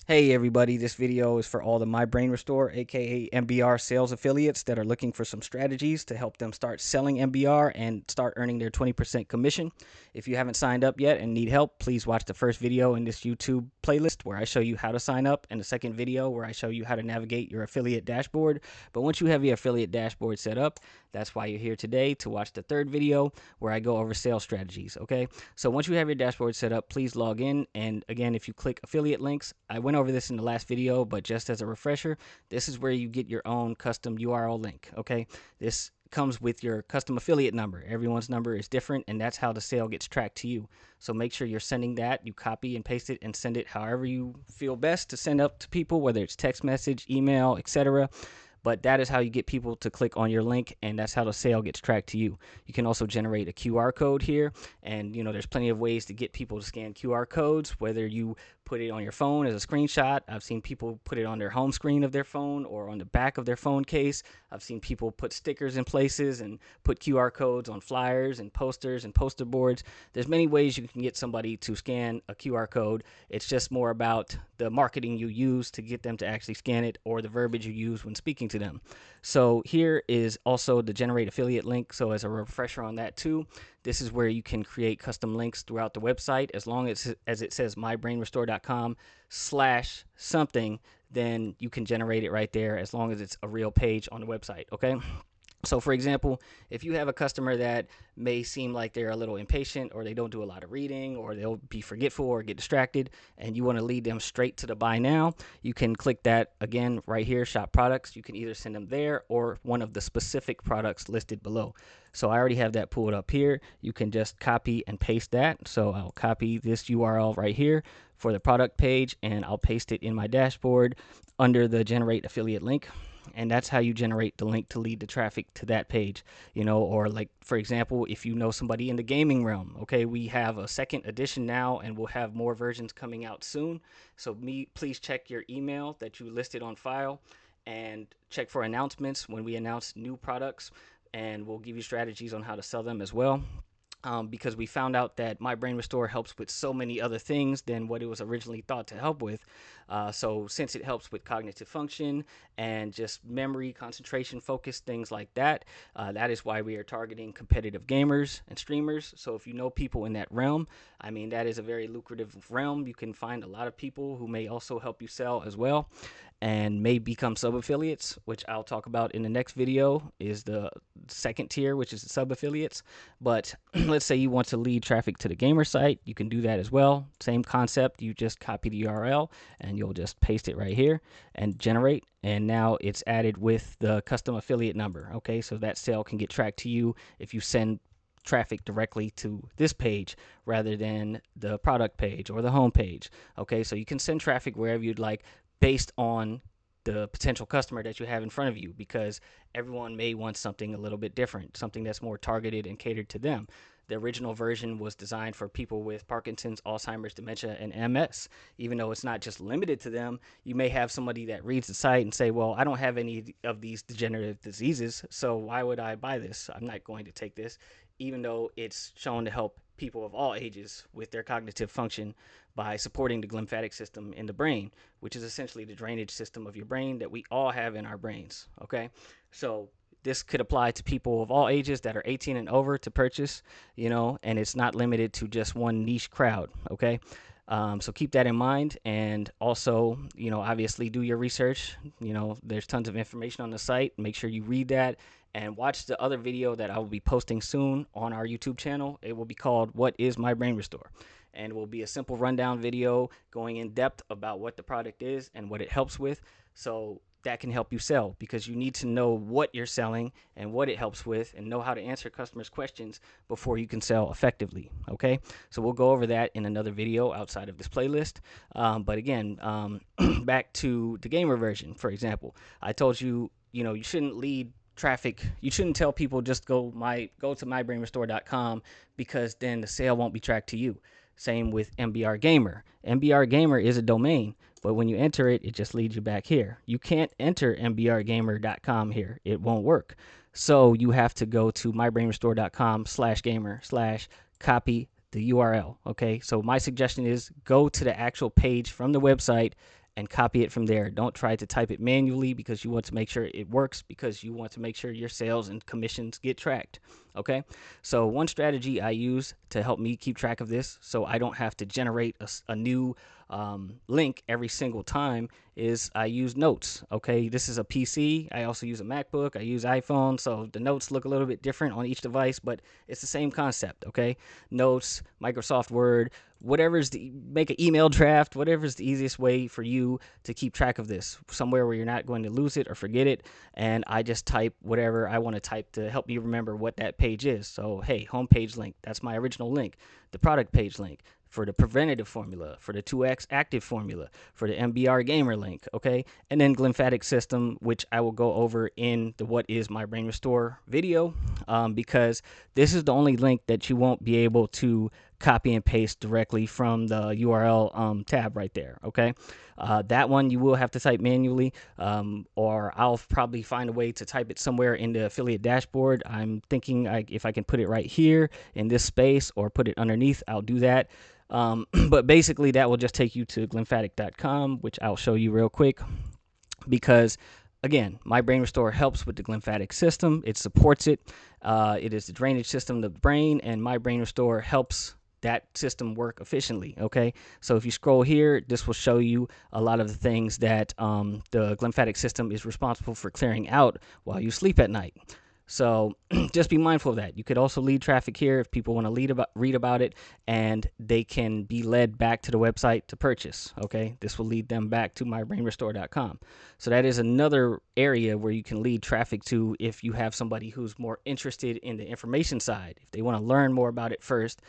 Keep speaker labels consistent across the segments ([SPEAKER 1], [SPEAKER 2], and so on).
[SPEAKER 1] Hey everybody, this video is for all the My Brain Restore, aka MBR sales affiliates that are looking for some strategies to help them start selling MBR and start earning their 20% commission. If you haven't signed up yet and need help, please watch the first video in this YouTube playlist where I show you how to sign up, and the second video where I show you how to navigate your affiliate dashboard. But once you have your affiliate dashboard set up, that's why you're here today to watch the third video where I go over sales strategies, okay? So once you have your dashboard set up, please log in. And again, if you click affiliate links, I went over this in the last video, but just as a refresher, this is where you get your own custom URL link, okay? This comes with your custom affiliate number. Everyone's number is different, and that's how the sale gets tracked to you. So make sure you're sending that. You copy and paste it and send it however you feel best to send up to people, whether it's text message, email, etc. But that is how you get people to click on your link, and that's how the sale gets tracked to you. You can also generate a QR code here, and there's plenty of ways to get people to scan QR codes, whether you put it on your phone as a screenshot. I've seen people put it on their home screen of their phone or on the back of their phone case. I've seen people put stickers in places and put QR codes on flyers and posters and poster boards. There's many ways you can get somebody to scan a QR code. It's just more about the marketing you use to get them to actually scan it, or the verbiage you use when speaking to them. So here is also the generate affiliate link. So as a refresher on that too, this is where you can create custom links throughout the website. As long as it says mybrainrestore.com/something, then you can generate it right there, as long as it's a real page on the website, okay? So for example, if you have a customer that may seem like they're a little impatient, or they don't do a lot of reading, or they'll be forgetful or get distracted, and you want to lead them straight to the buy now, you can click that again right here, shop products. You can either send them there or one of the specific products listed below. So I already have that pulled up here. You can just copy and paste that. So I'll copy this URL right here for the product page, and I'll paste it in my dashboard under the generate affiliate link. And that's how you generate the link to lead the traffic to that page. Or like, for example, if you know somebody in the gaming realm, okay, we have a second edition now, and we'll have more versions coming out soon. So please check your email that you listed on file, and check for announcements when we announce new products, and we'll give you strategies on how to sell them as well. Because we found out that My Brain Restore helps with so many other things than what it was originally thought to help with. So since it helps with cognitive function and just memory, concentration, focus, things like that, that is why we are targeting competitive gamers and streamers. So if you know people in that realm, I mean, that is a very lucrative realm. You can find a lot of people who may also help you sell as well, and may become sub affiliates, which I'll talk about in the next video, is the second tier, which is the sub affiliates. But let's say you want to lead traffic to the gamer site, you can do that as well. Same concept. You just copy the URL and you'll just paste it right here and generate. And now it's added with the custom affiliate number. Okay, so that sale can get tracked to you if you send traffic directly to this page rather than the product page or the home page. Okay, so you can send traffic wherever you'd like, based on the potential customer that you have in front of you, because everyone may want something a little bit different, something that's more targeted and catered to them. The original version was designed for people with Parkinson's, Alzheimer's, dementia, and MS. Even though it's not just limited to them, you may have somebody that reads the site and say, well, I don't have any of these degenerative diseases, so why would I buy this? I'm not going to take this, even though it's shown to help people of all ages with their cognitive function by supporting the glymphatic system in the brain, which is essentially the drainage system of your brain that we all have in our brains. Okay, so this could apply to people of all ages that are 18 and over to purchase, and it's not limited to just one niche crowd. Okay, so keep that in mind, and also, obviously do your research. There's tons of information on the site. Make sure you read that and watch the other video that I will be posting soon on our YouTube channel. It will be called What is My Brain Restore? And it will be a simple rundown video going in depth about what the product is and what it helps with. So that can help you sell, because you need to know what you're selling and what it helps with, and know how to answer customers' questions before you can sell effectively. Okay, so we'll go over that in another video outside of this playlist. But again, back to the gamer version, for example, I told you, you shouldn't lead traffic. You shouldn't tell people just go to mybrainrestore.com, because then the sale won't be tracked to you. Same with MBR Gamer. MBR Gamer is a domain, but when you enter it, it just leads you back here. You can't enter mbrgamer.com here. It won't work. So you have to go to mybrainrestore.com/gamer/copy the URL. Okay, so my suggestion is go to the actual page from the website and copy it from there. Don't try to type it manually because you want to make sure it works, because you want to make sure your sales and commissions get tracked. Okay. So one strategy I use to help me keep track of this so I don't have to generate a new link every single time is I use notes. Okay. This is a PC. I also use a MacBook. I use iPhone. So the notes look a little bit different on each device, but it's the same concept. Okay. Notes, Microsoft Word, make an email draft, whatever's the easiest way for you to keep track of this, somewhere where you're not going to lose it or forget it. And I just type whatever I want to type to help me remember what that page is. So, hey, homepage link, that's my original link. The product page link for the preventative formula, for the 2x active formula, for the MBR gamer link, okay? And then glymphatic system, which I will go over in the What is My Brain Restore video, because this is the only link that you won't be able to copy and paste directly from the URL tab right there, okay? That one you will have to type manually, or I'll probably find a way to type it somewhere in the affiliate dashboard. I'm thinking if I can put it right here in this space or put it underneath, I'll do that. But basically, that will just take you to glymphatic.com, which I'll show you real quick, because again, My Brain Restore helps with the glymphatic system. It supports it. It is the drainage system of the brain, and My Brain Restore helps that system work efficiently. Okay, so if you scroll here, this will show you a lot of the things that the glymphatic system is responsible for clearing out while you sleep at night. So just be mindful of that. You could also lead traffic here if people want to read about it, and they can be led back to the website to purchase. Okay, this will lead them back to mybrainrestore.com. So that is another area where you can lead traffic to if you have somebody who's more interested in the information side. If they want to learn more about it first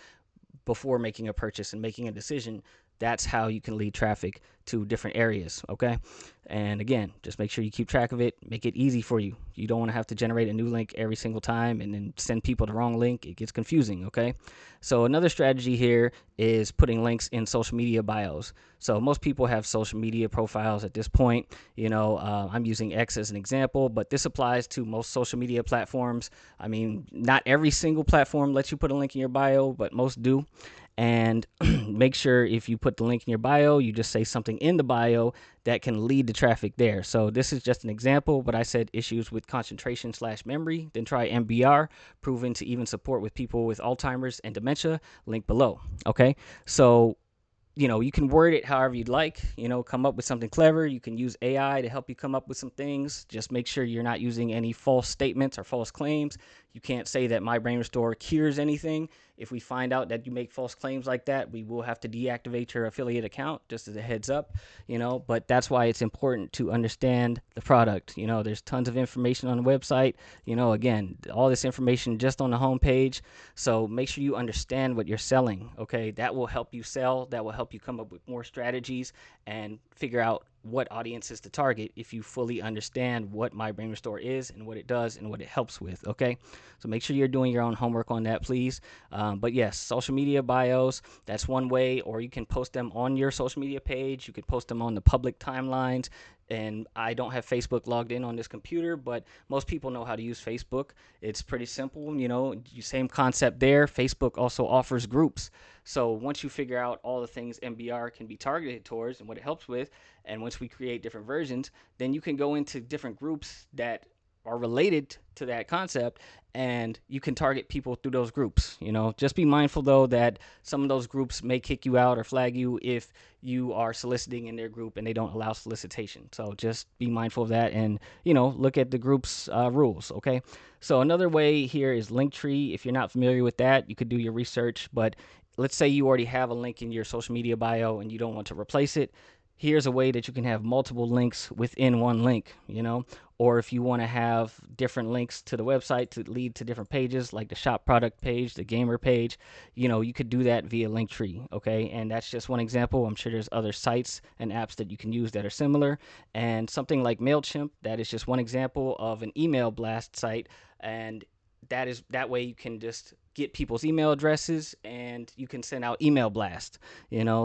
[SPEAKER 1] before making a purchase and making a decision, that's how you can lead traffic to different areas. Okay. And again, just make sure you keep track of it. Make it easy for you. You don't want to have to generate a new link every single time and then send people the wrong link. It gets confusing. Okay. So another strategy here is putting links in social media bios. So most people have social media profiles at this point. I'm using X as an example, but this applies to most social media platforms. I mean, not every single platform lets you put a link in your bio, but most do. And make sure if you put the link in your bio, you just say something in the bio that can lead to traffic there. So this is just an example, but I said issues with concentration/memory, then try MBR, proven to even support with people with Alzheimer's and dementia, link below. Okay, so you can word it however you'd like, come up with something clever. You can use AI to help you come up with some things. Just make sure you're not using any false statements or false claims. You can't say that My Brain Restore cures anything. If we find out that you make false claims like that, we will have to deactivate your affiliate account, just as a heads up, but that's why it's important to understand the product. There's tons of information on the website, again, all this information just on the homepage. So make sure you understand what you're selling. Okay. That will help you sell. That will help you come up with more strategies and figure out what audiences to target if you fully understand what My Brain Restore is and what it does and what it helps with. Okay, so make sure you're doing your own homework on that, please. But yes, social media bios, that's one way, or you can post them on your social media page. You could post them on the public timelines. And I don't have Facebook logged in on this computer, but most people know how to use Facebook. It's pretty simple, same concept there. Facebook also offers groups. So once you figure out all the things MBR can be targeted towards and what it helps with, and once we create different versions, then you can go into different groups that are related to that concept, and you can target people through those groups. Just be mindful though that some of those groups may kick you out or flag you if you are soliciting in their group and they don't allow solicitation. So just be mindful of that, and look at the group's rules. Okay, so another way here is Linktree. If you're not familiar with that, you could do your research, but let's say you already have a link in your social media bio and you don't want to replace it. Here's a way that you can have multiple links within one link, or if you want to have different links to the website to lead to different pages, like the shop product page, the gamer page, you could do that via Linktree. Okay, and that's just one example. I'm sure there's other sites and apps that you can use that are similar, and something like MailChimp, that is just one example of an email blast site, and that way you can just get people's email addresses and you can send out email blast,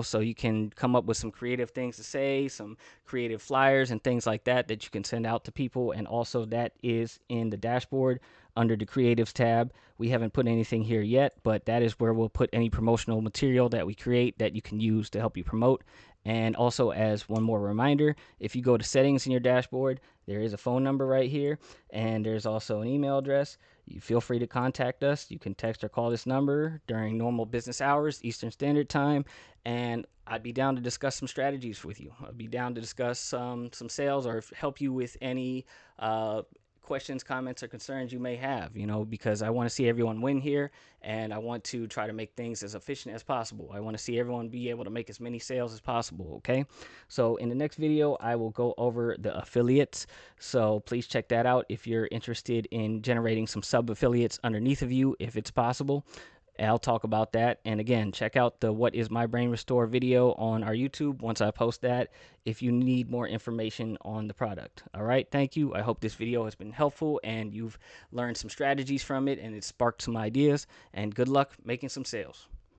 [SPEAKER 1] so you can come up with some creative things to say, some creative flyers and things like that you can send out to people. And also that is in the dashboard under the creatives tab. We haven't put anything here yet, but that is where we'll put any promotional material that we create that you can use to help you promote. And also, as one more reminder, if you go to settings in your dashboard, there is a phone number right here, and there's also an email address. You feel free to contact us. You can text or call this number during normal business hours, Eastern Standard Time, and I'd be down to discuss some strategies with you. I'd be down to discuss some sales or help you with any questions, comments, or concerns you may have, because I want to see everyone win here, and I want to try to make things as efficient as possible. I want to see everyone be able to make as many sales as possible, okay? So in the next video, I will go over the affiliates. So please check that out if you're interested in generating some sub-affiliates underneath of you, if it's possible. I'll talk about that. And again, check out the What is My Brain Restore video on our YouTube once I post that if you need more information on the product. All right, thank you. I hope this video has been helpful and you've learned some strategies from it and it sparked some ideas. And good luck making some sales.